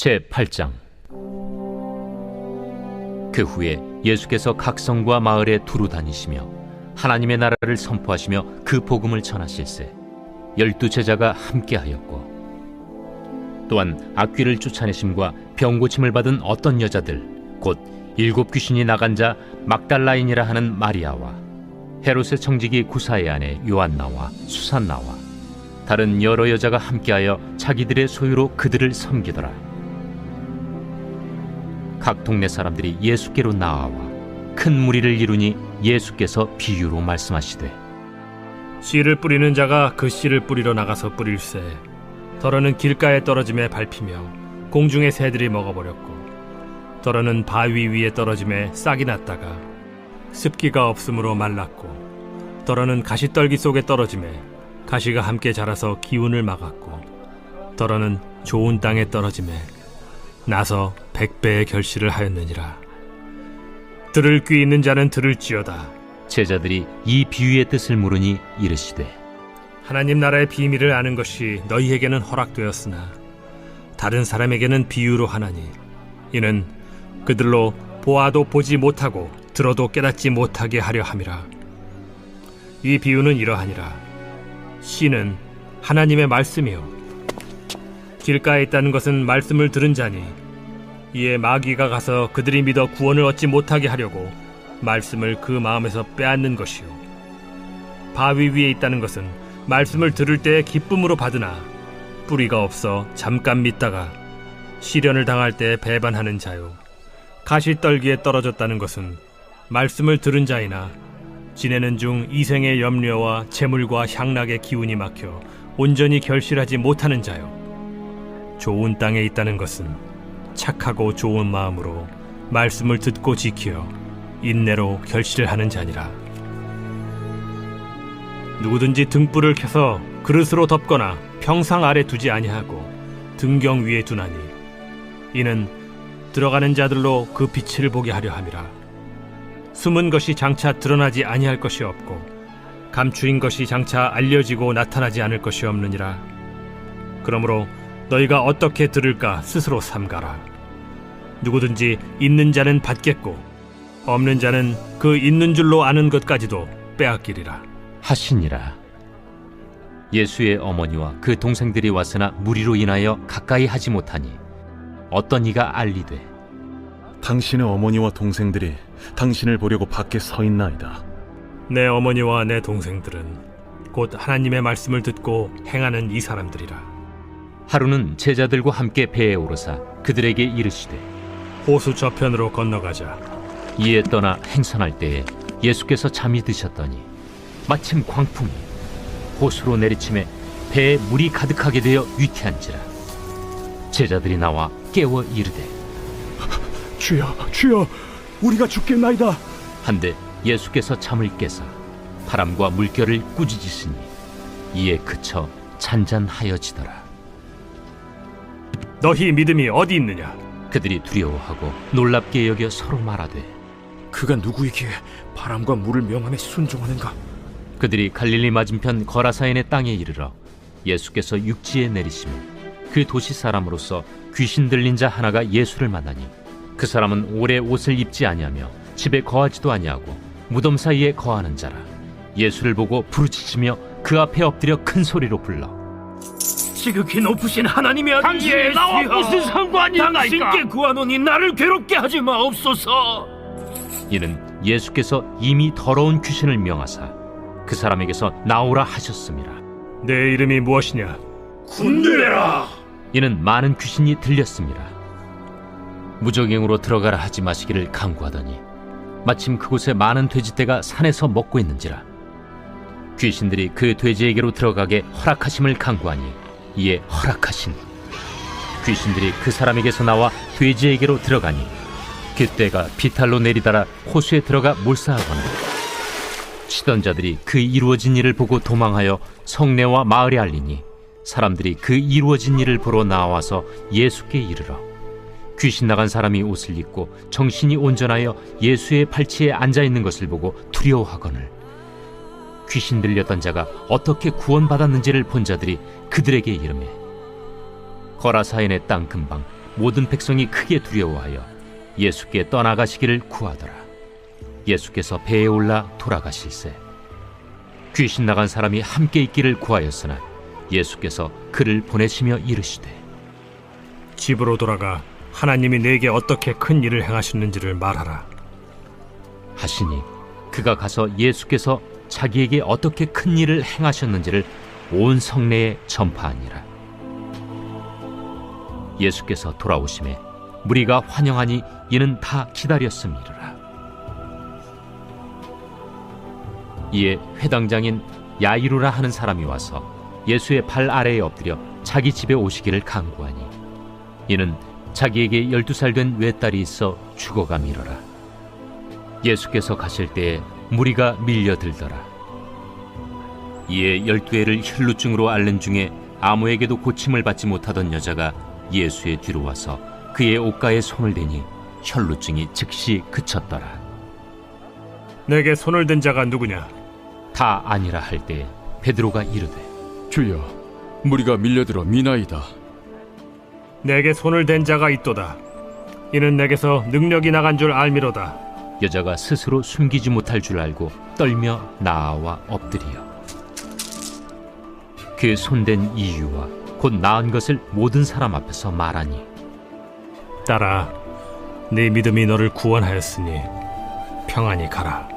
제8장. 그 후에 예수께서 각 성과 마을에 두루 다니시며 하나님의 나라를 선포하시며 그 복음을 전하실세 12 제자가 함께하였고, 또한 악귀를 쫓아내심과 병고침을 받은 어떤 여자들 곧 7 귀신이 나간 자 막달라인이라 하는 마리아와 헤롯의 청지기 구사의 아내 요한나와 수산나와 다른 여러 여자가 함께하여 자기들의 소유로 그들을 섬기더라. 각 동네 사람들이 예수께로 나아와 큰 무리를 이루니 예수께서 비유로 말씀하시되, 씨를 뿌리는 자가 그 씨를 뿌리러 나가서 뿌릴새 더러는 길가에 떨어짐에 밟히며 공중의 새들이 먹어버렸고, 더러는 바위 위에 떨어짐에 싹이 났다가 습기가 없으므로 말랐고, 더러는 가시떨기 속에 떨어짐에 가시가 함께 자라서 기운을 막았고, 더러는 좋은 땅에 떨어짐에 나서 100배의 결실을 하였느니라. 들을 귀 있는 자는 들을지어다. 제자들이 이 비유의 뜻을 물으니 이르시되, 하나님 나라의 비밀을 아는 것이 너희에게는 허락되었으나 다른 사람에게는 비유로 하나니, 이는 그들로 보아도 보지 못하고 들어도 깨닫지 못하게 하려 함이라. 이 비유는 이러하니라. 씨는 하나님의 말씀이요 길가에 있다는 것은 말씀을 들은 자니, 이에 마귀가 가서 그들이 믿어 구원을 얻지 못하게 하려고 말씀을 그 마음에서 빼앗는 것이요 바위 위에 있다는 것은 말씀을 들을 때에 기쁨으로 받으나 뿌리가 없어 잠깐 믿다가 시련을 당할 때 배반하는 자요 가시떨기에 떨어졌다는 것은 말씀을 들은 자이나 지내는 중 이생의 염려와 재물과 향락의 기운이 막혀 온전히 결실하지 못하는 자요 좋은 땅에 있다는 것은 착하고 좋은 마음으로 말씀을 듣고 지키어 인내로 결실을 하는 자니라. 누구든지 등불을 켜서 그릇으로 덮거나 평상 아래 두지 아니하고 등경 위에 두나니, 이는 들어가는 자들로 그 빛을 보게 하려 함이라. 숨은 것이 장차 드러나지 아니할 것이 없고 감추인 것이 장차 알려지고 나타나지 않을 것이 없느니라. 그러므로 너희가 어떻게 들을까 스스로 삼가라. 누구든지 있는 자는 받겠고 없는 자는 그 있는 줄로 아는 것까지도 빼앗기리라 하시니라. 예수의 어머니와 그 동생들이 왔으나 무리로 인하여 가까이 하지 못하니 어떤 이가 알리되, 당신의 어머니와 동생들이 당신을 보려고 밖에 서 있나이다. 내 어머니와 내 동생들은 곧 하나님의 말씀을 듣고 행하는 이 사람들이라. 하루는 제자들과 함께 배에 오르사 그들에게 이르시되, 호수 저편으로 건너가자. 이에 떠나 행선할 때에 예수께서 잠이 드셨더니 마침 광풍이 호수로 내리침에 배에 물이 가득하게 되어 위태한지라. 제자들이 나와 깨워 이르되, 주여, 주여, 우리가 죽겠나이다. 한데 예수께서 잠을 깨사 바람과 물결을 꾸짖으시니 이에 그쳐 잔잔하여지더라. 너희 믿음이 어디 있느냐? 그들이 두려워하고 놀랍게 여겨 서로 말하되, 그가 누구이기에 바람과 물을 명함에 순종하는가? 그들이 갈릴리 맞은편 거라사인의 땅에 이르러 예수께서 육지에 내리시며 그 도시 사람으로서 귀신 들린 자 하나가 예수를 만나니, 그 사람은 오래 옷을 입지 아니하며 집에 거하지도 아니하고 무덤 사이에 거하는 자라. 예수를 보고 부르짖으며 그 앞에 엎드려 큰 소리로 불러, 지극히 높으신 하나님의 아들 당신이 나와 무슨 상관이 있나이까? 당신께 구하노니 나를 괴롭게 하지 마옵소서. 이는 예수께서 이미 더러운 귀신을 명하사 그 사람에게서 나오라 하셨음이라. 내 이름이 무엇이냐? 군대라. 이는 많은 귀신이 들렸습니다. 무적행으로 들어가라 하지 마시기를 강구하더니 마침 그곳에 많은 돼지떼가 산에서 먹고 있는지라. 귀신들이 그 돼지에게로 들어가게 허락하심을 강구하니 이에 허락하신. 귀신들이 그 사람에게서 나와 돼지에게로 들어가니 그때가 비탈로 내리다라 호수에 들어가 몰사하거나, 치던 자들이 그 이루어진 일을 보고 도망하여 성내와 마을에 알리니 사람들이 그 이루어진 일을 보러 나와서 예수께 이르러 귀신 나간 사람이 옷을 입고 정신이 온전하여 예수의 팔치에 앉아있는 것을 보고 두려워하거늘, 귀신 들렸던 자가 어떻게 구원받았는지를 본 자들이 그들에게 이르매, 거라사인의 땅 근방 모든 백성이 크게 두려워하여 예수께 떠나가시기를 구하더라. 예수께서 배에 올라 돌아가실세 귀신 나간 사람이 함께 있기를 구하였으나 예수께서 그를 보내시며 이르시되 집으로 돌아가 하나님이 내게 어떻게 큰 일을 행하셨는지를 말하라. 하시니 그가 가서 예수께서 자기에게 어떻게 큰 일을 행하셨는지를 온 성내에 전파하니라. 예수께서 돌아오심에 무리가 환영하니 이는 다 기다렸음이라. 이에 회당장인 야이루라 하는 사람이 와서 예수의 발 아래에 엎드려 자기 집에 오시기를 간구하니 이는 자기에게 12살 된 외딸이 있어 죽어가미러라. 예수께서 가실 때에 무리가 밀려들더라. 이에 12해를 혈루증으로 앓는 중에 아무에게도 고침을 받지 못하던 여자가 예수의 뒤로 와서 그의 옷가에 손을 대니 혈루증이 즉시 그쳤더라. 내게 손을 댄 자가 누구냐? 다 아니라 할 때 베드로가 이르되 주여, 무리가 밀려들어 미나이다. 내게 손을 댄 자가 있도다. 이는 내게서 능력이 나간 줄 알미로다. 여자가 스스로 숨기지 못할 줄 알고 떨며 나아와 엎드리어 그 손댄 이유와 곧 나은 것을 모든 사람 앞에서 말하니 딸아, 네 믿음이 너를 구원하였으니 평안히 가라.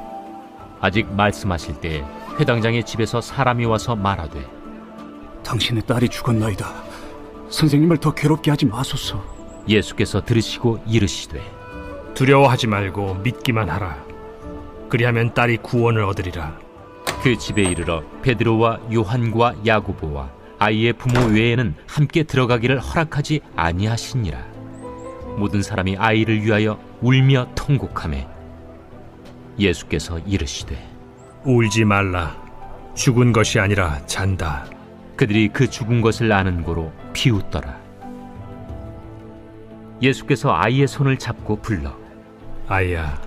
아직 말씀하실 때에 회당장의 집에서 사람이 와서 말하되 당신의 딸이 죽었나이다. 선생님을 더 괴롭게 하지 마소서. 예수께서 들으시고 이르시되 두려워하지 말고 믿기만 하라. 그리하면 딸이 구원을 얻으리라. 그 집에 이르러 베드로와 요한과 야고보와 아이의 부모 외에는 함께 들어가기를 허락하지 아니하시니라. 모든 사람이 아이를 위하여 울며 통곡하매 예수께서 이르시되 울지 말라. 죽은 것이 아니라 잔다. 그들이 그 죽은 것을 아는 고로 비웃더라. 예수께서 아이의 손을 잡고 불러 아이야,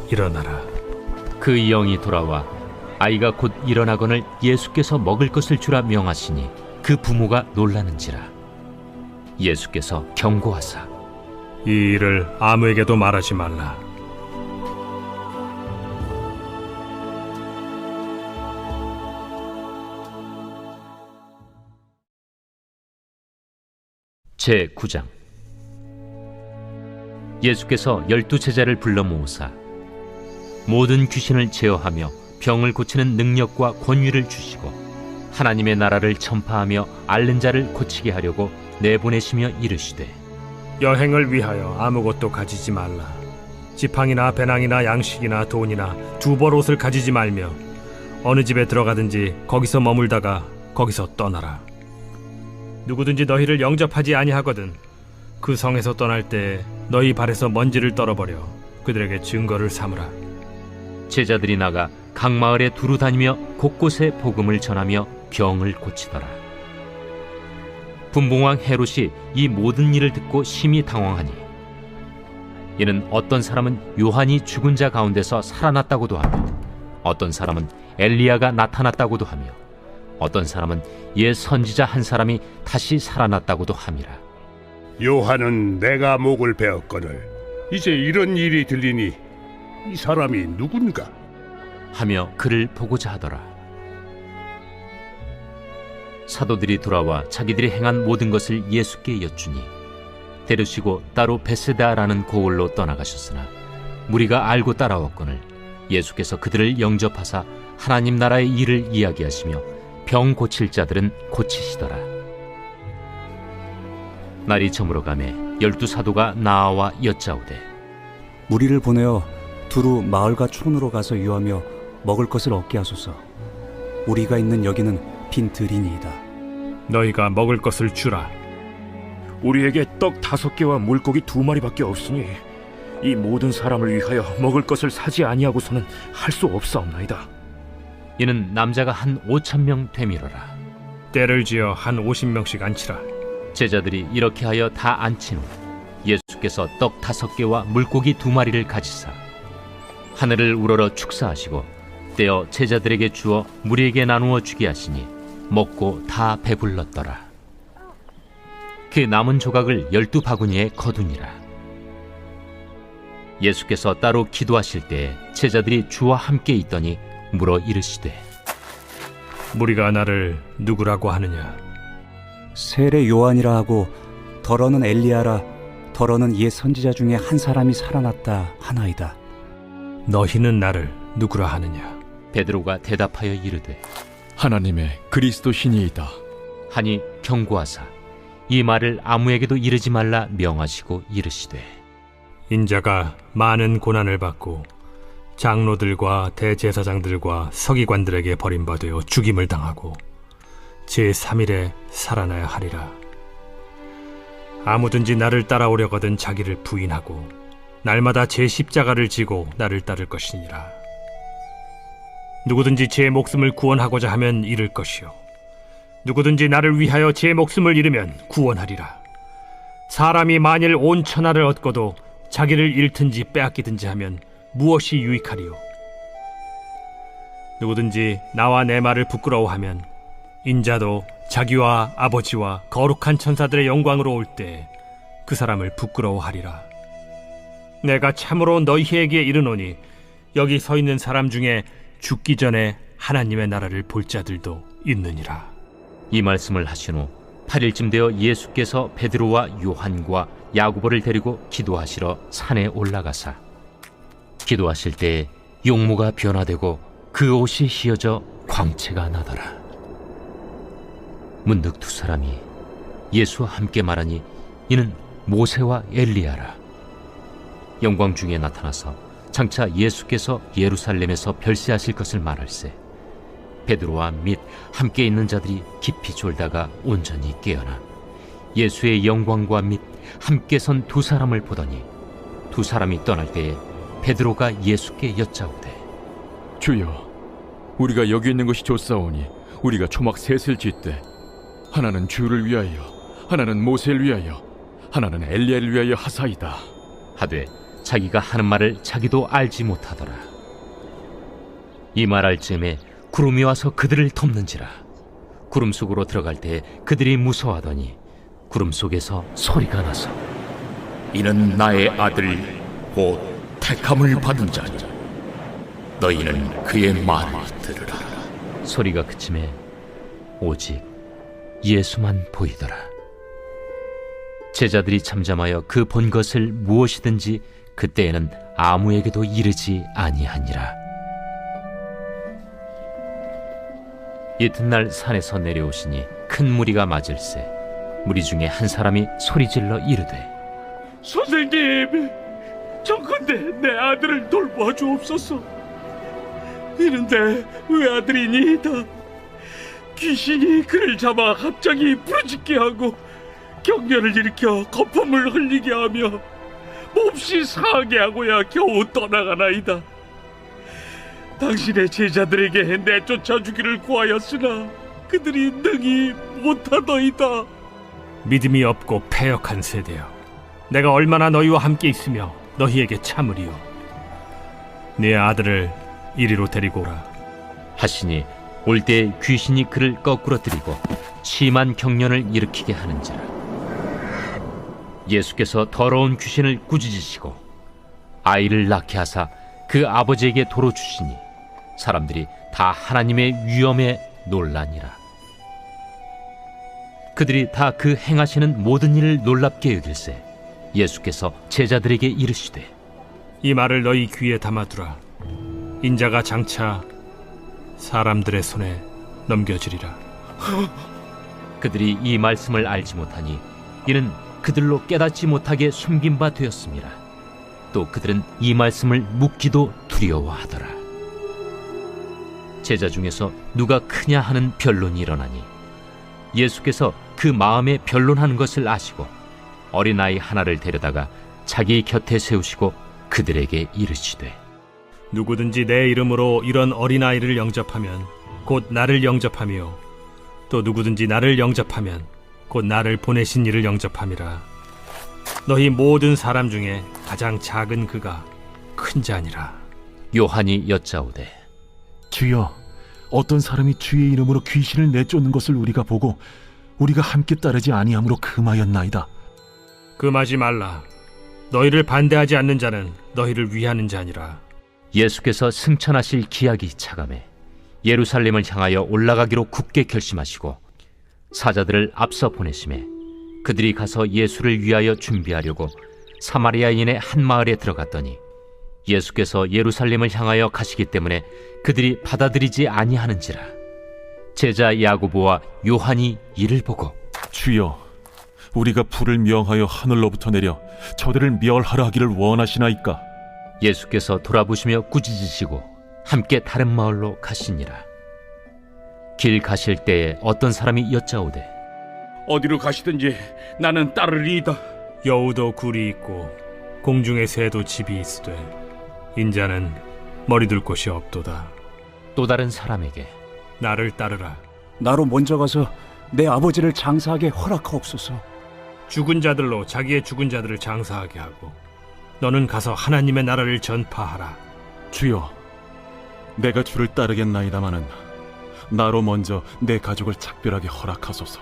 일어나라. 그 영이 돌아와 아이가 곧 일어나거늘 예수께서 먹을 것을 주라 명하시니 그 부모가 놀라는지라. 예수께서 경고하사 이 일을 아무에게도 말하지 말라. 제9장 예수께서 12제자를 불러 모으사 모든 귀신을 제어하며 병을 고치는 능력과 권위를 주시고 하나님의 나라를 전파하며 앓는 자를 고치게 하려고 내보내시며 이르시되 여행을 위하여 아무것도 가지지 말라. 지팡이나 배낭이나 양식이나 돈이나 두벌 옷을 가지지 말며 어느 집에 들어가든지 거기서 머물다가 거기서 떠나라. 누구든지 너희를 영접하지 아니하거든 그 성에서 떠날 때 너희 발에서 먼지를 떨어버려 그들에게 증거를 삼으라. 제자들이 나가 각 마을에 두루 다니며 곳곳에 복음을 전하며 병을 고치더라. 분봉왕 헤롯이 이 모든 일을 듣고 심히 당황하니 이는 어떤 사람은 요한이 죽은 자 가운데서 살아났다고도 하며 어떤 사람은 엘리야가 나타났다고도 하며 어떤 사람은 옛 선지자 한 사람이 다시 살아났다고도 함이라. 요한은 내가 목을 베었거늘 이제 이런 일이 들리니 이 사람이 누군가? 하며 그를 보고자 하더라. 사도들이 돌아와 자기들이 행한 모든 것을 예수께 여쭈니 데려시고 따로 베세다라는 고을로 떠나가셨으나 무리가 알고 따라왔거늘 예수께서 그들을 영접하사 하나님 나라의 일을 이야기하시며 병 고칠 자들은 고치시더라. 날이 저물어가매 12사도가 나아와 여짜오되 무리를 보내어 두루 마을과 촌으로 가서 유하며 먹을 것을 얻게 하소서. 우리가 있는 여기는 빈 들이니이다. 너희가 먹을 것을 주라. 우리에게 떡 5개와 물고기 2마리밖에 없으니 이 모든 사람을 위하여 먹을 것을 사지 아니하고서는 할 수 없사옵나이다. 이는 남자가 한 5,000명 되밀어라. 때를 지어 한 50명씩 앉히라. 제자들이 이렇게 하여 다 앉힌 후 예수께서 떡 5개와 물고기 2마리를 가지사 하늘을 우러러 축사하시고 떼어 제자들에게 주어 무리에게 나누어 주게 하시니 먹고 다 배불렀더라. 그 남은 조각을 12바구니에 거두니라. 예수께서 따로 기도하실 때 제자들이 주와 함께 있더니 물어 이르시되 무리가 나를 누구라고 하느냐? 세례 요한이라 하고 더러는 엘리야라 더러는 옛 선지자 중에 한 사람이 살아났다 하나이다. 너희는 나를 누구라 하느냐? 베드로가 대답하여 이르되 하나님의 그리스도시니이다. 하니 경고하사 이 말을 아무에게도 이르지 말라 명하시고 이르시되 인자가 많은 고난을 받고 장로들과 대제사장들과 서기관들에게 버림받아 죽임을 당하고 제3일에 살아나야 하리라. 아무든지 나를 따라오려거든 자기를 부인하고 날마다 제 십자가를 지고 나를 따를 것이니라. 누구든지 제 목숨을 구원하고자 하면 잃을 것이요 누구든지 나를 위하여 제 목숨을 잃으면 구원하리라. 사람이 만일 온 천하를 얻고도 자기를 잃든지 빼앗기든지 하면 무엇이 유익하리요? 누구든지 나와 내 말을 부끄러워하면 인자도 자기와 아버지와 거룩한 천사들의 영광으로 올 때 그 사람을 부끄러워하리라. 내가 참으로 너희에게 이르노니 여기 서 있는 사람 중에 죽기 전에 하나님의 나라를 볼 자들도 있느니라. 이 말씀을 하신 후 8일쯤 되어 예수께서 베드로와 요한과 야고보를 데리고 기도하시러 산에 올라가사 기도하실 때 용모가 변화되고 그 옷이 휘어져 광채가 나더라. 문득 두 사람이 예수와 함께 말하니 이는 모세와 엘리야라. 영광 중에 나타나서 장차 예수께서 예루살렘에서 별세하실 것을 말할세 베드로와 및 함께 있는 자들이 깊이 졸다가 온전히 깨어나 예수의 영광과 및 함께 선 두 사람을 보더니 두 사람이 떠날 때에 베드로가 예수께 여짜오되 주여, 우리가 여기 있는 것이 좋사오니 우리가 초막 셋을 짓되 하나는 주를 위하여, 하나는 모세를 위하여, 하나는 엘리야를 위하여 하사이다. 하되 자기가 하는 말을 자기도 알지 못하더라. 이 말할 즈음에 구름이 와서 그들을 덮는지라. 구름 속으로 들어갈 때 그들이 무서워하더니 구름 속에서 소리가 나서 이는 나의 아들 곧 택함을 받은 자니 너희는 그의 말을 들으라. 소리가 그침에 오직 예수만 보이더라. 제자들이 잠잠하여 그 본 것을 무엇이든지 그때에는 아무에게도 이르지 아니하니라. 이튿날 산에서 내려오시니 큰 무리가 맞을세 무리 중에 한 사람이 소리질러 이르되 선생님, 정컨대 내 아들을 돌보아 주옵소서. 이런데 외아들이니이다. 귀신이 그를 잡아 갑자기 부르짖게 하고 경련을 일으켜 거품을 흘리게 하며 몹시 상하게 하고야 겨우 떠나가나이다. 당신의 제자들에게 내쫓아 주기를 구하였으나 그들이 능히 못하더이다. 믿음이 없고 패역한 세대여, 내가 얼마나 너희와 함께 있으며 너희에게 참으리요. 네 아들을 이리로 데리고 오라. 하시니 올 때 귀신이 그를 거꾸러뜨리고 심한 경련을 일으키게 하는지라. 예수께서 더러운 귀신을 꾸짖으시고 아이를 낳게 하사 그 아버지에게 도로 주시니 사람들이 다 하나님의 위엄에 놀라니라. 그들이 다 그 행하시는 모든 일을 놀랍게 여길세 예수께서 제자들에게 이르시되 이 말을 너희 귀에 담아두라. 인자가 장차 사람들의 손에 넘겨지리라. 그들이 이 말씀을 알지 못하니 이는 그들로 깨닫지 못하게 숨긴 바 되었습니다. 또 그들은 이 말씀을 묻기도 두려워하더라. 제자 중에서 누가 크냐 하는 변론이 일어나니 예수께서 그 마음에 변론하는 것을 아시고 어린아이 하나를 데려다가 자기 곁에 세우시고 그들에게 이르시되 누구든지 내 이름으로 이런 어린아이를 영접하면 곧 나를 영접하며 또 누구든지 나를 영접하면 곧 나를 보내신 이를 영접함이라. 너희 모든 사람 중에 가장 작은 그가 큰 자니라. 요한이 여짜오되 주여, 어떤 사람이 주의 이름으로 귀신을 내쫓는 것을 우리가 보고 우리가 함께 따르지 아니함으로 금하였나이다. 금하지 말라. 너희를 반대하지 않는 자는 너희를 위하는 자니라. 예수께서 승천하실 기약이 차감해 예루살렘을 향하여 올라가기로 굳게 결심하시고 사자들을 앞서 보내심에 그들이 가서 예수를 위하여 준비하려고 사마리아인의 한 마을에 들어갔더니 예수께서 예루살렘을 향하여 가시기 때문에 그들이 받아들이지 아니하는지라. 제자 야고보와 요한이 이를 보고 주여, 우리가 불을 명하여 하늘로부터 내려 저들을 멸하라 하기를 원하시나이까? 예수께서 돌아보시며 꾸짖으시고 함께 다른 마을로 가시니라. 길 가실 때에 어떤 사람이 여짜오되 어디로 가시든지 나는 따르리이다. 여우도 굴이 있고 공중의 새도 집이 있으되 인자는 머리둘 곳이 없도다. 또 다른 사람에게 나를 따르라. 나로 먼저 가서 내 아버지를 장사하게 허락하옵소서. 죽은 자들로 자기의 죽은 자들을 장사하게 하고 너는 가서 하나님의 나라를 전파하라. 주여, 내가 주를 따르겠나이다마는 나로 먼저 내 가족을 작별하게 허락하소서.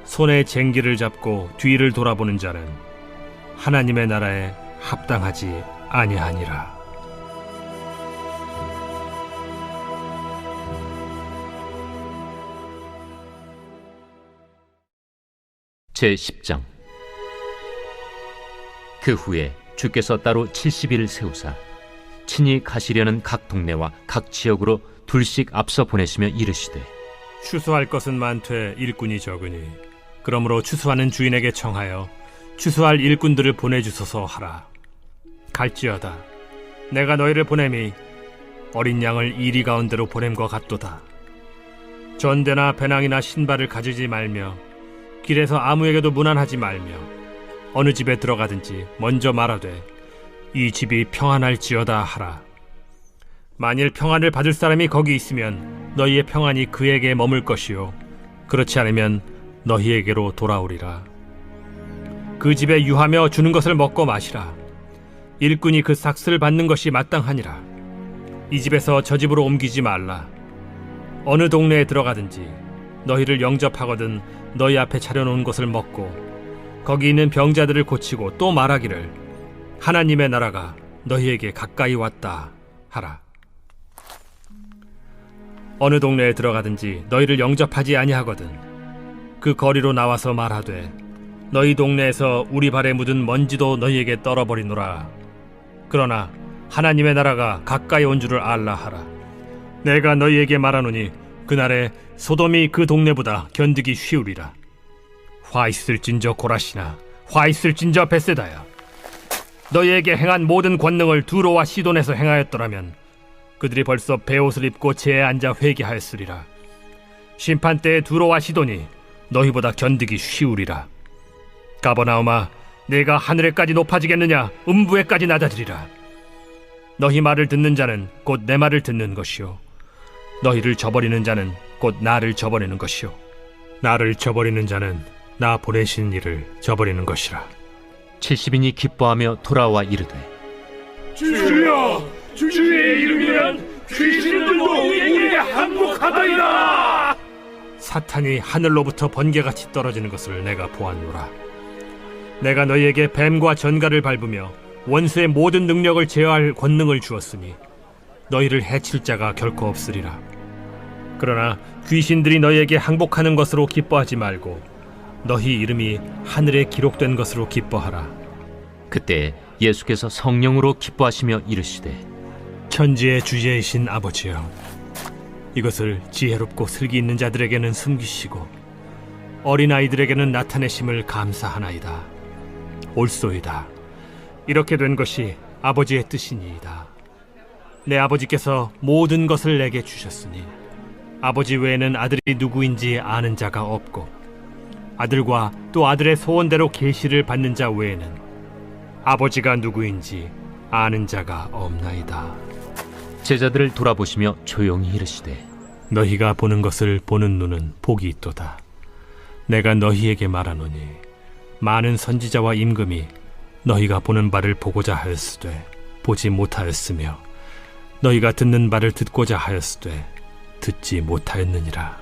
손에 쟁기를 잡고 뒤를 돌아보는 자는 하나님의 나라에 합당하지 아니하니라. 제10장. 그 후에 주께서 따로 70일을 세우사 친히 가시려는 각 동네와 각 지역으로 둘씩 앞서 보내시며 이르시되 추수할 것은 많되 일꾼이 적으니 그러므로 추수하는 주인에게 청하여 추수할 일꾼들을 보내주소서 하라. 갈지어다. 내가 너희를 보냄이 어린 양을 이리 가운데로 보냄과 같도다. 전대나 배낭이나 신발을 가지지 말며 길에서 아무에게도 문안하지 말며 어느 집에 들어가든지 먼저 말하되 이 집이 평안할지어다 하라. 만일 평안을 받을 사람이 거기 있으면 너희의 평안이 그에게 머물 것이요 그렇지 않으면 너희에게로 돌아오리라. 그 집에 유하며 주는 것을 먹고 마시라. 일꾼이 그 삭슬을 받는 것이 마땅하니라. 이 집에서 저 집으로 옮기지 말라. 어느 동네에 들어가든지 너희를 영접하거든 너희 앞에 차려놓은 것을 먹고 거기 있는 병자들을 고치고 또 말하기를 하나님의 나라가 너희에게 가까이 왔다 하라. 어느 동네에 들어가든지 너희를 영접하지 아니하거든 그 거리로 나와서 말하되 너희 동네에서 우리 발에 묻은 먼지도 너희에게 떨어버리노라. 그러나 하나님의 나라가 가까이 온 줄을 알라 하라. 내가 너희에게 말하노니 그날에 소돔이 그 동네보다 견디기 쉬우리라. 화 있을진저 고라시나 화 있을진저 벳세다야. 너희에게 행한 모든 권능을 두로와 시돈에서 행하였더라면 그들이 벌써 베옷을 입고 재에 앉아 회개하였으리라. 심판 때에 두로와 시돈이 너희보다 견디기 쉬우리라. 가버나움아, 내가 하늘에까지 높아지겠느냐 음부에까지 낮아지리라. 너희 말을 듣는 자는 곧 내 말을 듣는 것이요 너희를 저버리는 자는 곧 나를 저버리는 것이요 나를 저버리는 자는 나 보내신 이를 저버리는 것이라. 70인이 기뻐하며 돌아와 이르되 주여, 주의 이름이면 귀신들도 우리에게 항복하다이다. 사탄이 하늘로부터 번개같이 떨어지는 것을 내가 보았노라. 내가 너희에게 뱀과 전갈을 밟으며 원수의 모든 능력을 제어할 권능을 주었으니 너희를 해칠 자가 결코 없으리라. 그러나 귀신들이 너희에게 항복하는 것으로 기뻐하지 말고 너희 이름이 하늘에 기록된 것으로 기뻐하라. 그때 예수께서 성령으로 기뻐하시며 이르시되 천지의 주제이신 아버지여, 이것을 지혜롭고 슬기 있는 자들에게는 숨기시고 어린아이들에게는 나타내심을 감사하나이다. 옳소이다. 이렇게 된 것이 아버지의 뜻이니이다. 내 아버지께서 모든 것을 내게 주셨으니 아버지 외에는 아들이 누구인지 아는 자가 없고 아들과 또 아들의 소원대로 계시를 받는 자 외에는 아버지가 누구인지 아는 자가 없나이다. 제자들을 돌아보시며 조용히 이르시되 너희가 보는 것을 보는 눈은 복이 있도다. 내가 너희에게 말하노니 많은 선지자와 임금이 너희가 보는 바를 보고자 하였으되 보지 못하였으며 너희가 듣는 바를 듣고자 하였으되 듣지 못하였느니라.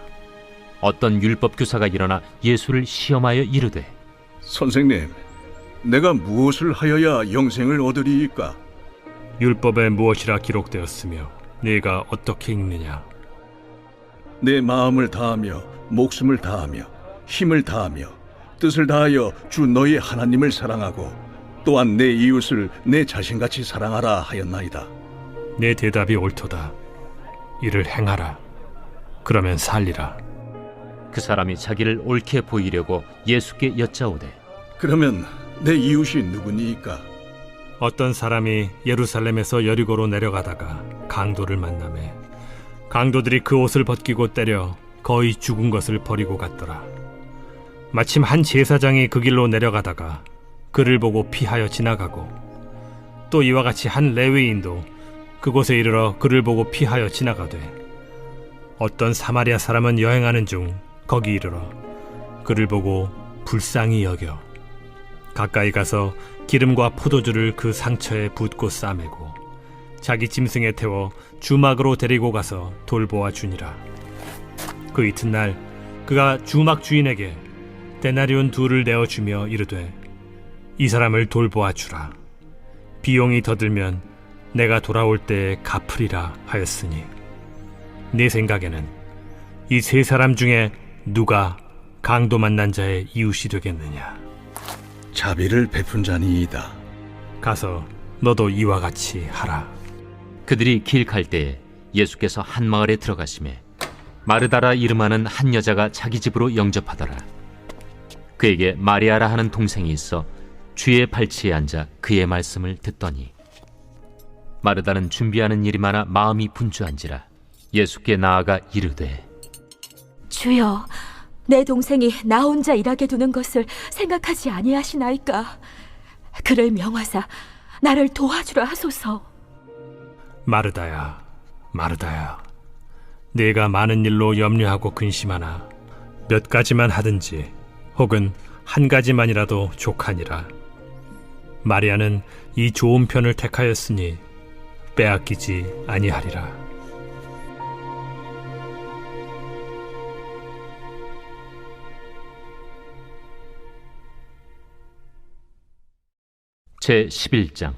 어떤 율법 교사가 일어나 예수를 시험하여 이르되 선생님, 내가 무엇을 하여야 영생을 얻으리이까? 율법에 무엇이라 기록되었으며 네가 어떻게 읽느냐? 내 마음을 다하며 목숨을 다하며 힘을 다하며 뜻을 다하여 주 너희 하나님을 사랑하고 또한 내 이웃을 내 자신같이 사랑하라 하였나이다. 내 대답이 옳도다. 이를 행하라. 그러면 살리라. 그 사람이 자기를 옳게 보이려고 예수께 여짜오되 그러면 내 이웃이 누구니이까? 어떤 사람이 예루살렘에서 여리고로 내려가다가 강도를 만나매 강도들이 그 옷을 벗기고 때려 거의 죽은 것을 버리고 갔더라. 마침 한 제사장이 그 길로 내려가다가 그를 보고 피하여 지나가고 또 이와 같이 한 레위인도 그곳에 이르러 그를 보고 피하여 지나가되 어떤 사마리아 사람은 여행하는 중 거기 이르러 그를 보고 불쌍히 여겨 가까이 가서 기름과 포도주를 그 상처에 붓고 싸매고 자기 짐승에 태워 주막으로 데리고 가서 돌보아 주니라. 그 이튿날 그가 주막 주인에게 데나리온 2를 내어주며 이르되 이 사람을 돌보아 주라. 비용이 더 들면 내가 돌아올 때에 갚으리라 하였으니 네 생각에는 이 3사람 중에 누가 강도 만난 자의 이웃이 되겠느냐? 자비를 베푼 자니이다. 가서 너도 이와 같이 하라. 그들이 길 갈 때에 예수께서 한 마을에 들어가시매 마르다라 이름하는 한 여자가 자기 집으로 영접하더라. 그에게 마리아라 하는 동생이 있어 주의 발치에 앉아 그의 말씀을 듣더니 마르다는 준비하는 일이 많아 마음이 분주한지라 예수께 나아가 이르되 주여, 내 동생이 나 혼자 일하게 두는 것을 생각하지 아니하시나이까? 그를 명하사 나를 도와주라 하소서. 마르다야, 마르다야, 네가 많은 일로 염려하고 근심하나 몇 가지만 하든지 혹은 한 가지만이라도 족하니라. 마리아는 이 좋은 편을 택하였으니 빼앗기지 아니하리라. 제11장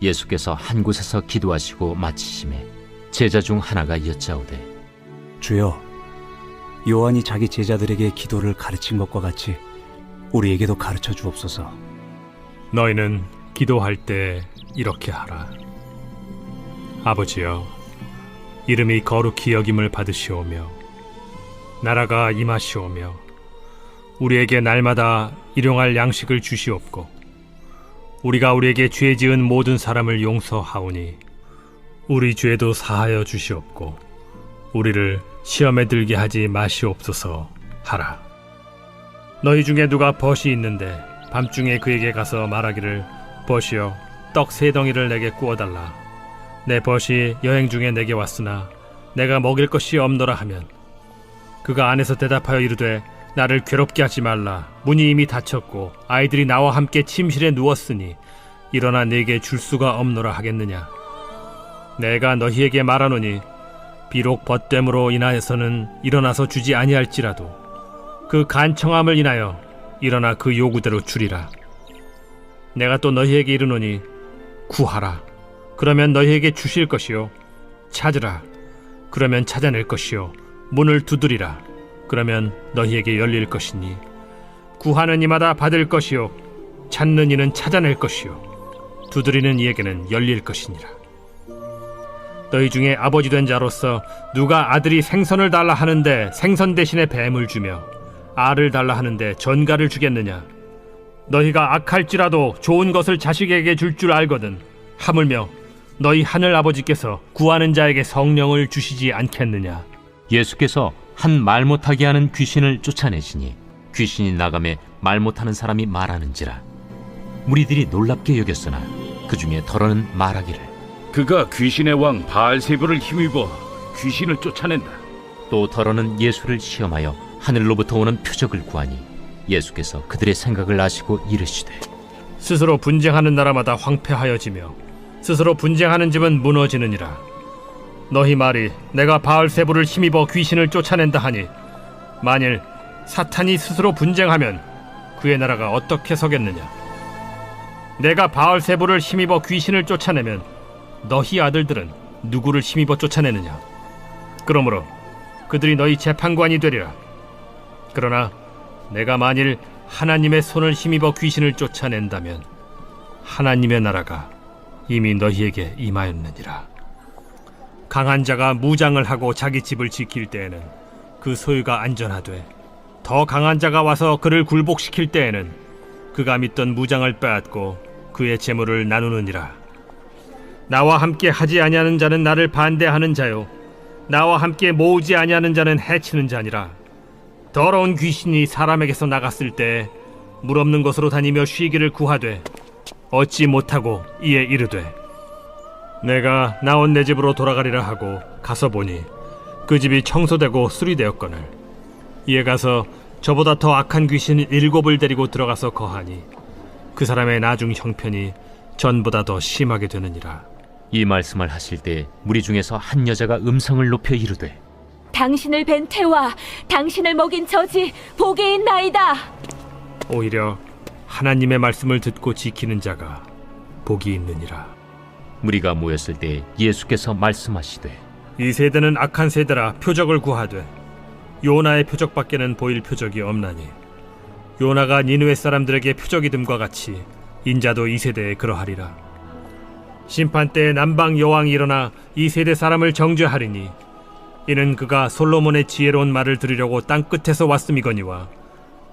예수께서 한 곳에서 기도하시고 마치심에 제자 중 하나가 여짜오되 주여, 요한이 자기 제자들에게 기도를 가르친 것과 같이 우리에게도 가르쳐 주옵소서. 너희는 기도할 때 이렇게 하라. 아버지여, 이름이 거룩히 여김을 받으시오며 나라가 임하시오며 우리에게 날마다 일용할 양식을 주시옵고 우리가 우리에게 죄 지은 모든 사람을 용서하오니 우리 죄도 사하여 주시옵고 우리를 시험에 들게 하지 마시옵소서 하라. 너희 중에 누가 벗이 있는데 밤중에 그에게 가서 말하기를 벗이여 떡 3덩이를 내게 구워달라. 내 벗이 여행 중에 내게 왔으나 내가 먹일 것이 없노라 하면 그가 안에서 대답하여 이르되 나를 괴롭게 하지 말라. 문이 이미 닫혔고 아이들이 나와 함께 침실에 누웠으니 일어나 내게 줄 수가 없노라 하겠느냐? 내가 너희에게 말하노니 비록 벗됨으로 인하여서는 일어나서 주지 아니할지라도 그 간청함을 인하여 일어나 그 요구대로 주리라. 내가 또 너희에게 이르노니 구하라. 그러면 너희에게 주실 것이요. 찾으라. 그러면 찾아낼 것이요. 문을 두드리라. 그러면 너희에게 열릴 것이니 구하는 이마다 받을 것이요 찾는 이는 찾아낼 것이요 두드리는 이에게는 열릴 것이니라. 너희 중에 아버지 된 자로서 누가 아들이 생선을 달라 하는데 생선 대신에 뱀을 주며 알을 달라 하는데 전갈을 주겠느냐? 너희가 악할지라도 좋은 것을 자식에게 줄 줄 알거든 하물며 너희 하늘 아버지께서 구하는 자에게 성령을 주시지 않겠느냐? 예수께서 한 말 못하게 하는 귀신을 쫓아내시니 귀신이 나가매 말 못하는 사람이 말하는지라. 무리들이 놀랍게 여겼으나 그 중에 더러는 말하기를 그가 귀신의 왕 바알세불을 힘입어 귀신을 쫓아낸다. 또 더러는 예수를 시험하여 하늘로부터 오는 표적을 구하니 예수께서 그들의 생각을 아시고 이르시되 스스로 분쟁하는 나라마다 황폐하여지며 스스로 분쟁하는 집은 무너지느니라. 너희 말이 내가 바알세불을 힘입어 귀신을 쫓아낸다 하니 만일 사탄이 스스로 분쟁하면 그의 나라가 어떻게 서겠느냐? 내가 바알세불을 힘입어 귀신을 쫓아내면 너희 아들들은 누구를 힘입어 쫓아내느냐? 그러므로 그들이 너희 재판관이 되리라. 그러나 내가 만일 하나님의 손을 힘입어 귀신을 쫓아낸다면 하나님의 나라가 이미 너희에게 임하였느니라. 강한 자가 무장을 하고 자기 집을 지킬 때에는 그 소유가 안전하되 더 강한 자가 와서 그를 굴복시킬 때에는 그가 믿던 무장을 빼앗고 그의 재물을 나누느니라. 나와 함께 하지 아니하는 자는 나를 반대하는 자요 나와 함께 모으지 아니하는 자는 해치는 자니라. 더러운 귀신이 사람에게서 나갔을 때 물 없는 곳으로 다니며 쉬기를 구하되 얻지 못하고 이에 이르되 내가 나온 내 집으로 돌아가리라 하고 가서 보니 그 집이 청소되고 수리되었거늘 이에 가서 저보다 더 악한 귀신 7을 데리고 들어가서 거하니 그 사람의 나중 형편이 전보다 더 심하게 되느니라. 이 말씀을 하실 때 무리 중에서 한 여자가 음성을 높여 이르되 당신을 뵌 태와 당신을 먹인 저지 복이 있나이다. 오히려 하나님의 말씀을 듣고 지키는 자가 복이 있느니라. 무리가 모였을 때 예수께서 말씀하시되 이 세대는 악한 세대라 표적을 구하되 요나의 표적밖에는 보일 표적이 없나니 요나가 니느웨 사람들에게 표적이됨과 같이 인자도 이 세대에 그러하리라. 심판 때에 남방 여왕이 일어나 이 세대 사람을 정죄하리니 이는 그가 솔로몬의 지혜로운 말을 들으려고 땅 끝에서 왔음이거니와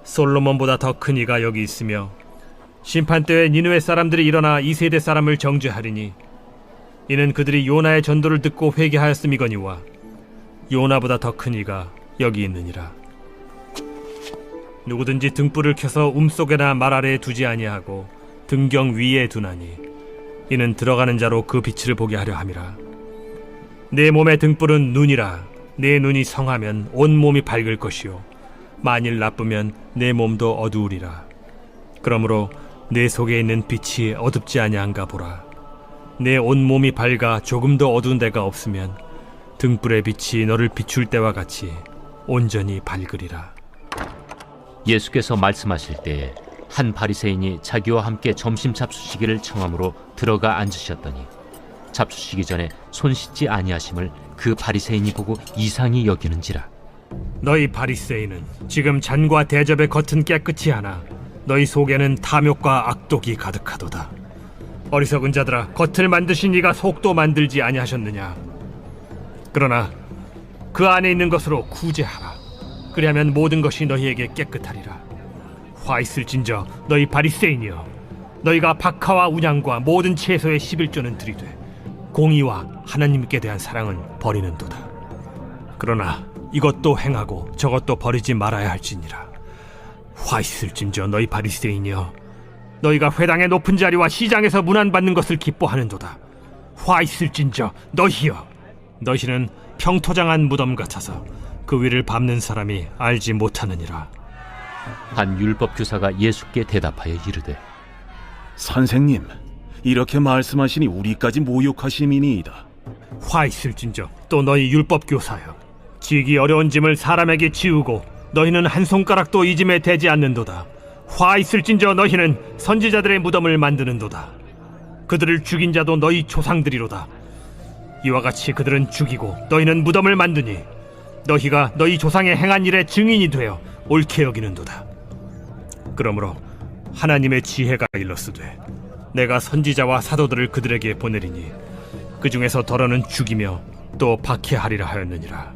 솔로몬보다 더 큰 이가 여기 있으며 심판 때에 니느웨 사람들이 일어나 이 세대 사람을 정죄하리니 이는 그들이 요나의 전도를 듣고 회개하였음이거니와 요나보다 더 큰 이가 여기 있느니라. 누구든지 등불을 켜서 움속에나 말 아래에 두지 아니하고 등경 위에 두나니 이는 들어가는 자로 그 빛을 보게 하려 함이라. 내 몸의 등불은 눈이라. 내 눈이 성하면 온 몸이 밝을 것이요 만일 나쁘면 내 몸도 어두우리라. 그러므로 내 속에 있는 빛이 어둡지 아니한가 보라. 내 온 몸이 밝아 조금도 어두운 데가 없으면 등불의 빛이 너를 비출 때와 같이 온전히 밝으리라. 예수께서 말씀하실 때에 한 바리새인이 자기와 함께 점심 잡수시기를 청함으로 들어가 앉으셨더니 잡수시기 전에 손 씻지 아니하심을 그 바리새인이 보고 이상히 여기는지라. 너희 바리새인은 지금 잔과 대접의 겉은 깨끗이 하나 너희 속에는 탐욕과 악독이 가득하도다. 어리석은 자들아, 겉을 만드신 이가 속도 만들지 아니하셨느냐? 그러나 그 안에 있는 것으로 구제하라. 그리하면 모든 것이 너희에게 깨끗하리라. 화 있을진저 너희 바리새인이여, 너희가 박하와 운양과 모든 채소의 11조는 들이되 공의와 하나님께 대한 사랑은 버리는도다. 그러나 이것도 행하고 저것도 버리지 말아야 할지니라. 화 있을진저 너희 바리새인이여, 너희가 회당의 높은 자리와 시장에서 문안받는 것을 기뻐하는도다. 화 있을진저 너희여, 너희는 평토장한 무덤 같아서 그 위를 밟는 사람이 알지 못하느니라. 한 율법 교사가 예수께 대답하여 이르되 선생님, 이렇게 말씀하시니 우리까지 모욕하심이니이다. 화 있을진저 또 너희 율법 교사여, 지기 어려운 짐을 사람에게 지우고 너희는 한 손가락도 이 짐에 대지 않는도다. 화 있을진저 너희는 선지자들의 무덤을 만드는도다. 그들을 죽인 자도 너희 조상들이로다. 이와 같이 그들은 죽이고 너희는 무덤을 만드니 너희가 너희 조상의 행한 일의 증인이 되어 옳게 여기는도다. 그러므로 하나님의 지혜가 일렀으되 내가 선지자와 사도들을 그들에게 보내리니 그 중에서 더러는 죽이며 또 박해하리라 하였느니라.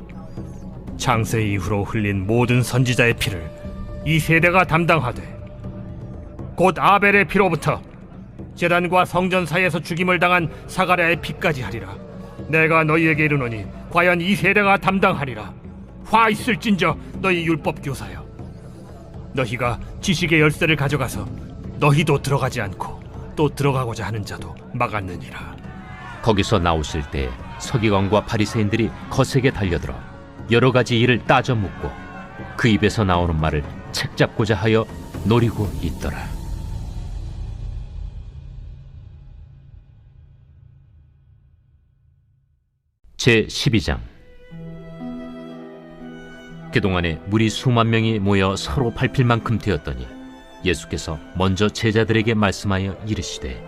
창세 이후로 흘린 모든 선지자의 피를 이 세대가 담당하되 곧 아벨의 피로부터 제단과 성전 사이에서 죽임을 당한 사가랴의 피까지 하리라. 내가 너희에게 이르노니 과연 이 세대가 담당하리라. 화 있을진저 너희 율법 교사여, 너희가 지식의 열쇠를 가져가서 너희도 들어가지 않고 또 들어가고자 하는 자도 막았느니라. 거기서 나오실 때 서기관과 바리새인들이 거세게 달려들어 여러 가지 일을 따져 묻고 그 입에서 나오는 말을 책잡고자 하여 노리고 있더라. 제12장. 그동안에 무리 수만 명이 모여 서로 밟힐 만큼 되었더니 예수께서 먼저 제자들에게 말씀하여 이르시되,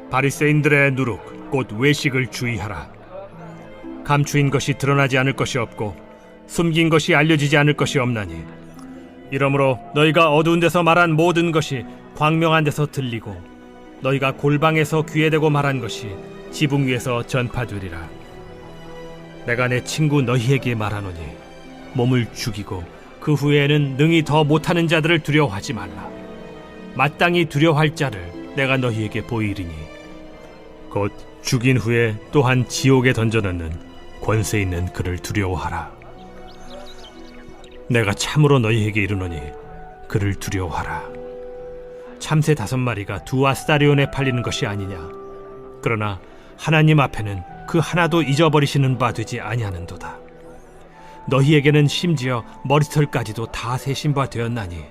바리새인들의 누룩 곧 외식을 주의하라. 감추인 것이 드러나지 않을 것이 없고 숨긴 것이 알려지지 않을 것이 없나니, 이러므로 너희가 어두운 데서 말한 모든 것이 광명한 데서 들리고 너희가 골방에서 귀에 대고 말한 것이 지붕 위에서 전파되리라. 내가 내 친구 너희에게 말하노니 몸을 죽이고 그 후에는 능히 더 못하는 자들을 두려워하지 말라. 마땅히 두려워할 자를 내가 너희에게 보이리니 곧 죽인 후에 또한 지옥에 던져넣는 권세 있는 그를 두려워하라. 내가 참으로 너희에게 이르노니 그를 두려워하라. 참새 5마리가 2아스타리온에 팔리는 것이 아니냐. 그러나 하나님 앞에는 그 하나도 잊어버리시는 바 되지 아니하는도다. 너희에게는 심지어 머리털까지도 다 세신 바 되었나니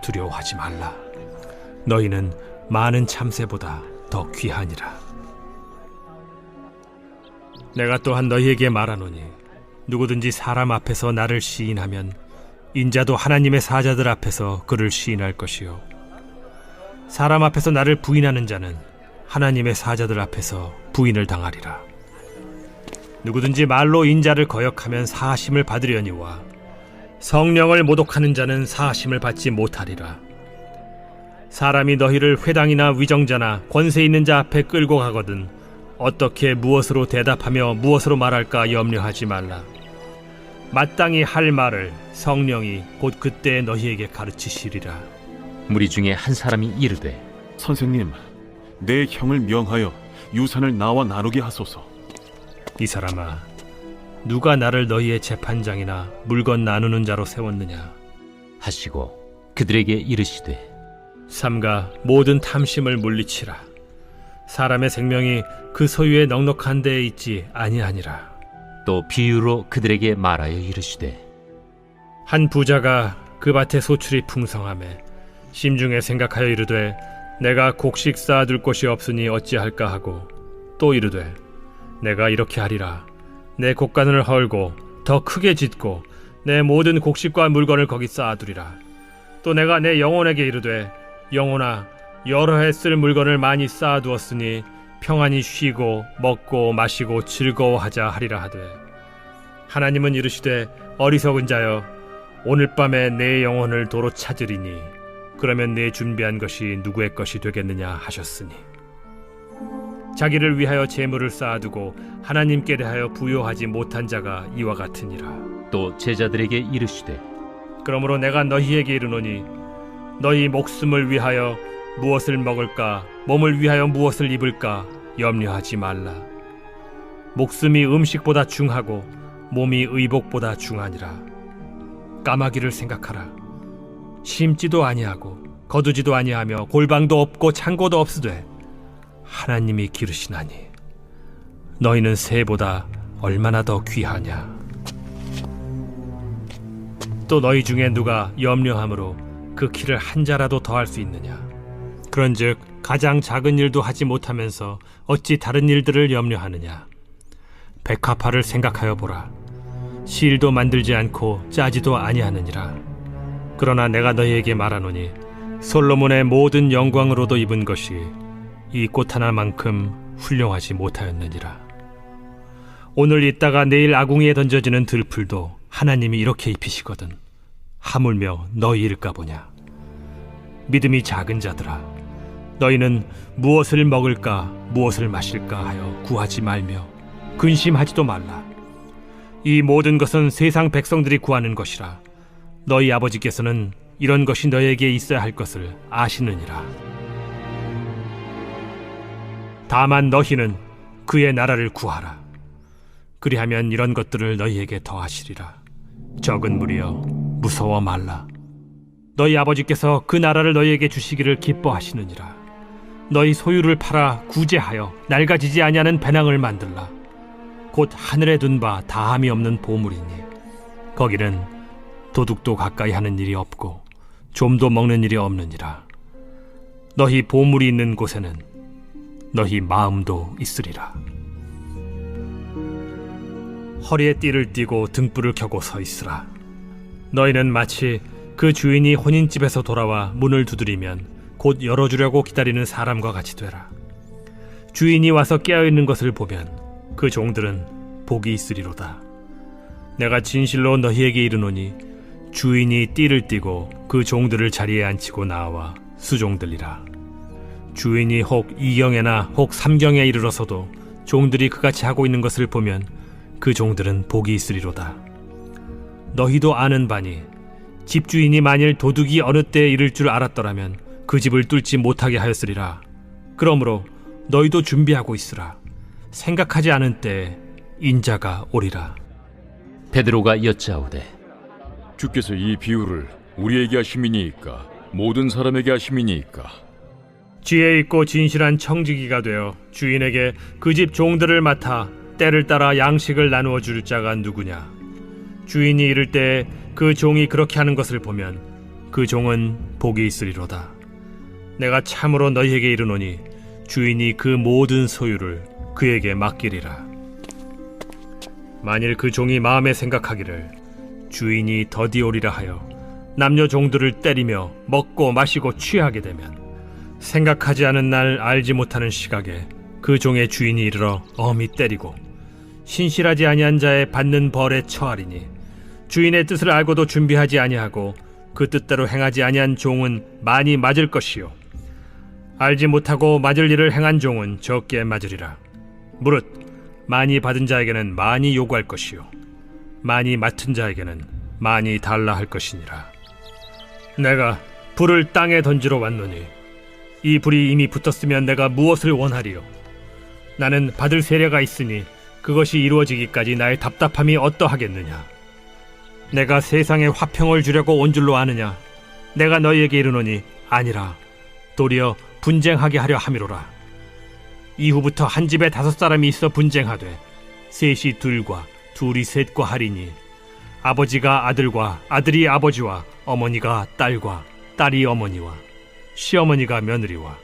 두려워하지 말라. 너희는 많은 참새보다 더 귀하니라. 내가 또한 너희에게 말하노니 누구든지 사람 앞에서 나를 시인하면 인자도 하나님의 사자들 앞에서 그를 시인할 것이요, 사람 앞에서 나를 부인하는 자는 하나님의 사자들 앞에서 부인을 당하리라. 누구든지 말로 인자를 거역하면 사하심을 받으려니와 성령을 모독하는 자는 사하심을 받지 못하리라. 사람이 너희를 회당이나 위정자나 권세 있는 자 앞에 끌고 가거든 어떻게 무엇으로 대답하며 무엇으로 말할까 염려하지 말라. 마땅히 할 말을 성령이 곧 그때 너희에게 가르치시리라. 무리 중에 한 사람이 이르되, 선생님, 내 형을 명하여 유산을 나와 나누게 하소서. 이 사람아, 누가 나를 너희의 재판장이나 물건 나누는 자로 세웠느냐 하시고 그들에게 이르시되, 삼가 모든 탐심을 물리치라. 사람의 생명이 그 소유의 넉넉한 데에 있지 아니하니라. 또 비유로 그들에게 말하여 이르시되, 한 부자가 그 밭에 소출이 풍성하매 심중에 생각하여 이르되 내가 곡식 쌓아둘 곳이 없으니 어찌할까 하고, 또 이르되 내가 이렇게 하리라. 내 곡간을 헐고 더 크게 짓고 내 모든 곡식과 물건을 거기 쌓아두리라. 또 내가 내 영혼에게 이르되 영혼아, 여러 해 쓸 물건을 많이 쌓아두었으니 평안히 쉬고 먹고 마시고 즐거워하자 하리라 하되, 하나님은 이르시되 어리석은 자여, 오늘 밤에 내 영혼을 도로 찾으리니 그러면 내 준비한 것이 누구의 것이 되겠느냐 하셨으니, 자기를 위하여 재물을 쌓아두고 하나님께 대하여 부요하지 못한 자가 이와 같으니라. 또 제자들에게 이르시되, 그러므로 내가 너희에게 이르노니 너희 목숨을 위하여 무엇을 먹을까, 몸을 위하여 무엇을 입을까 염려하지 말라. 목숨이 음식보다 중하고 몸이 의복보다 중하니라. 까마귀를 생각하라. 심지도 아니하고 거두지도 아니하며 골방도 없고 창고도 없으되 하나님이 기르시나니 너희는 새보다 얼마나 더 귀하냐. 또 너희 중에 누가 염려함으로 그 키를 한 자라도 더할 수 있느냐. 그런즉 가장 작은 일도 하지 못하면서 어찌 다른 일들을 염려하느냐. 백합화를 생각하여 보라. 실도 만들지 않고 짜지도 아니하느니라. 그러나 내가 너희에게 말하노니 솔로몬의 모든 영광으로도 입은 것이 이 꽃 하나만큼 훌륭하지 못하였느니라. 오늘 있다가 내일 아궁이에 던져지는 들풀도 하나님이 이렇게 입히시거든 하물며 너희일까 보냐. 믿음이 작은 자들아, 너희는 무엇을 먹을까 무엇을 마실까 하여 구하지 말며 근심하지도 말라. 이 모든 것은 세상 백성들이 구하는 것이라. 너희 아버지께서는 이런 것이 너희에게 있어야 할 것을 아시느니라. 다만 너희는 그의 나라를 구하라. 그리하면 이런 것들을 너희에게 더하시리라. 적은 무리여, 무서워 말라. 너희 아버지께서 그 나라를 너희에게 주시기를 기뻐하시느니라. 너희 소유를 팔아 구제하여 낡아지지 아니하는 배낭을 만들라. 곧 하늘에 둔 바 다함이 없는 보물이니 거기는 도둑도 가까이 하는 일이 없고 좀도 먹는 일이 없느니라. 너희 보물이 있는 곳에는 너희 마음도 있으리라. 허리에 띠를 띠고 등불을 켜고 서 있으라. 너희는 마치 그 주인이 혼인집에서 돌아와 문을 두드리면 곧 열어주려고 기다리는 사람과 같이 되라. 주인이 와서 깨어있는 것을 보면 그 종들은 복이 있으리로다. 내가 진실로 너희에게 이르노니 주인이 띠를 띠고 그 종들을 자리에 앉히고 나와 수종들리라. 주인이 혹 2경에나 혹 3경에 이르러서도 종들이 그같이 하고 있는 것을 보면 그 종들은 복이 있으리로다. 너희도 아는 바니 집주인이 만일 도둑이 어느 때에 이를 줄 알았더라면 그 집을 뚫지 못하게 하였으리라. 그러므로 너희도 준비하고 있으라. 생각하지 않은 때에 인자가 오리라. 베드로가 여짜오되 주께서 이 비유를 우리에게 하심이니이까 모든 사람에게 하심이니이까? 지혜 있고 진실한 청지기가 되어 주인에게 그 집 종들을 맡아 때를 따라 양식을 나누어 줄 자가 누구냐? 주인이 이를 때 그 종이 그렇게 하는 것을 보면 그 종은 복이 있으리로다. 내가 참으로 너희에게 이르노니 주인이 그 모든 소유를 그에게 맡기리라. 만일 그 종이 마음에 생각하기를 주인이 더디 오리라 하여 남녀 종들을 때리며 먹고 마시고 취하게 되면 생각하지 않은 날 알지 못하는 시각에 그 종의 주인이 이르러 엄히 때리고 신실하지 아니한 자의 받는 벌에 처하리니 주인의 뜻을 알고도 준비하지 아니하고 그 뜻대로 행하지 아니한 종은 많이 맞을 것이요 알지 못하고 맞을 일을 행한 종은 적게 맞으리라. 무릇 많이 받은 자에게는 많이 요구할 것이요 많이 맡은 자에게는 많이 달라 할 것이니라. 내가 불을 땅에 던지러 왔노니 이 불이 이미 붙었으면 내가 무엇을 원하리요? 나는 받을 세례가 있으니 그것이 이루어지기까지 나의 답답함이 어떠하겠느냐? 내가 세상에 화평을 주려고 온 줄로 아느냐? 내가 너희에게 이르노니 아니라 도리어 분쟁하게 하려 함이로라. 이후부터 한 집에 5사람이 있어 분쟁하되 셋이 둘과 둘이 셋과 하리니 아버지가 아들과 아들이 아버지와 어머니가 딸과 딸이 어머니와 시어머니가 며느리와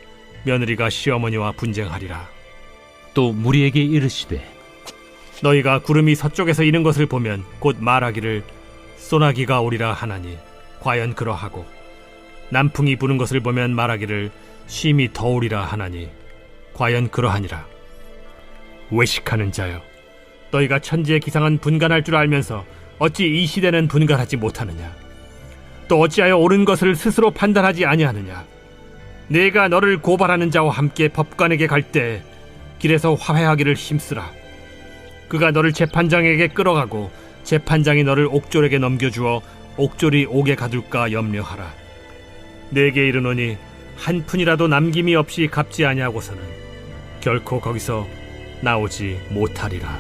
며느리가 시어머니와 분쟁하리라. 또 무리에게 이르시되 너희가 구름이 서쪽에서 이는 것을 보면 곧 말하기를 소나기가 오리라 하나니 과연 그러하고 남풍이 부는 것을 보면 말하기를 심히 더우리라 하나니 과연 그러하니라. 외식하는 자여, 너희가 천지의 기상은 분간할 줄 알면서 어찌 이 시대는 분간하지 못하느냐? 또 어찌하여 옳은 것을 스스로 판단하지 아니하느냐? 내가 너를 고발하는 자와 함께 법관에게 갈 때 길에서 화해하기를 힘쓰라. 그가 너를 재판장에게 끌어가고 재판장이 너를 옥졸에게 넘겨주어 옥졸이 옥에 가둘까 염려하라. 내게 이르노니 한 푼이라도 남김이 없이 갚지 아니하고서는 결코 거기서 나오지 못하리라.